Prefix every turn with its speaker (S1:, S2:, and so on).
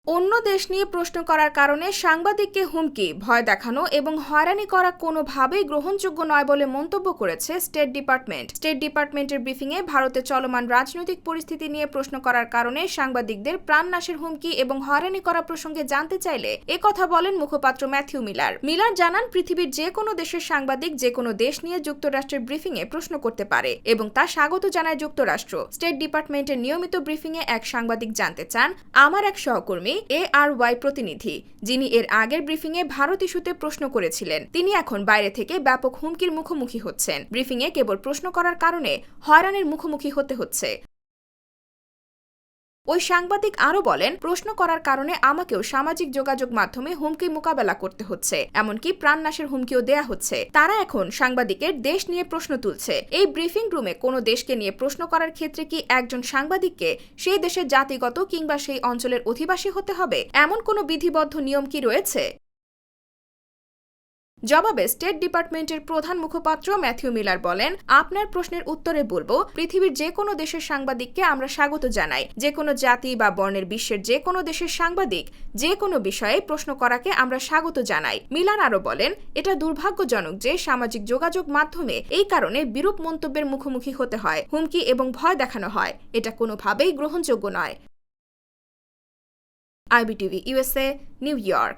S1: অন্য দেশ নিয়ে প্রশ্ন করার কারণে সাংবাদিককে হুমকি, ভয় দেখানো এবং হয়রানি করা কোনোভাবেই গ্রহণযোগ্য নয় বলে মন্তব্য করেছে স্টেট ডিপার্টমেন্ট। স্টেট ডিপার্টমেন্টের ব্রিফিংয়ে ভারতে চলমান রাজনৈতিক পরিস্থিতি নিয়ে প্রশ্ন করার কারণে সাংবাদিকদের প্রাণনাশের হুমকি এবং হয়রানি করা প্রসঙ্গে জানতে চাইলে কথা বলেন মুখপাত্র ম্যাথিউ মিলার। মিলার জানান, পৃথিবীর যে কোনো দেশের সাংবাদিক যে কোনো দেশ নিয়ে যুক্তরাষ্ট্রের ব্রিফিংয়ে প্রশ্ন করতে পারে এবং তা স্বাগত জানায় যুক্তরাষ্ট্র। স্টেট ডিপার্টমেন্টের নিয়মিত ব্রিফিংয়ে এক সাংবাদিক জানতে চান, আমার এক সহকর্মী ARY প্রতিনিধি, যিনি এর আগের ব্রিফিংয়ে ভারত ইস্যুতে প্রশ্ন করেছিলেন, তিনি এখন বাইরে থেকে ব্যাপক হুমকির মুখোমুখি হচ্ছেন। ব্রিফিংয়ে কেবল প্রশ্ন করার কারণে হয়রানির মুখোমুখি হতে হচ্ছে। ওই সাংবাদিক আরও বলেন, প্রশ্ন করার কারণে আমাকেও সামাজিক যোগাযোগ মাধ্যমে হুমকি মোকাবেলা করতে হচ্ছে, এমনকি প্রাণনাশের হুমকিও দেয়া হচ্ছে। তারা এখন সাংবাদিকের দেশ নিয়ে প্রশ্ন তুলছে। এই ব্রিফিং রুমে কোনো দেশকে নিয়ে প্রশ্ন করার ক্ষেত্রে কি একজন সাংবাদিককে সেই দেশের জাতিগত কিংবা সেই অঞ্চলের অধিবাসী হতে হবে, এমন কোনো বিধিবদ্ধ নিয়ম কি রয়েছে? জবাবে স্টেট ডিপার্টমেন্টের প্রধান মুখপাত্র ম্যাথিউ মিলার বলেন, আপনার প্রশ্নের উত্তরে বলবো, পৃথিবীর যে কোনো দেশের সাংবাদিককে আমরা স্বাগত জানাই। যে কোনো জাতি বা বর্ণের বিশ্বের যে কোনো দেশের সাংবাদিক যে কোনো বিষয়ে প্রশ্ন করাকে আমরা স্বাগত জানাই। মিলার আরও বলেন, এটা দুর্ভাগ্যজনক যে সামাজিক যোগাযোগ মাধ্যমে এই কারণে বিরূপ মন্তব্যের মুখোমুখি হতে হয়, হুমকি এবং ভয় দেখানো হয়। এটা কোনোভাবেই গ্রহণযোগ্য নয়। IBTV USA, new York.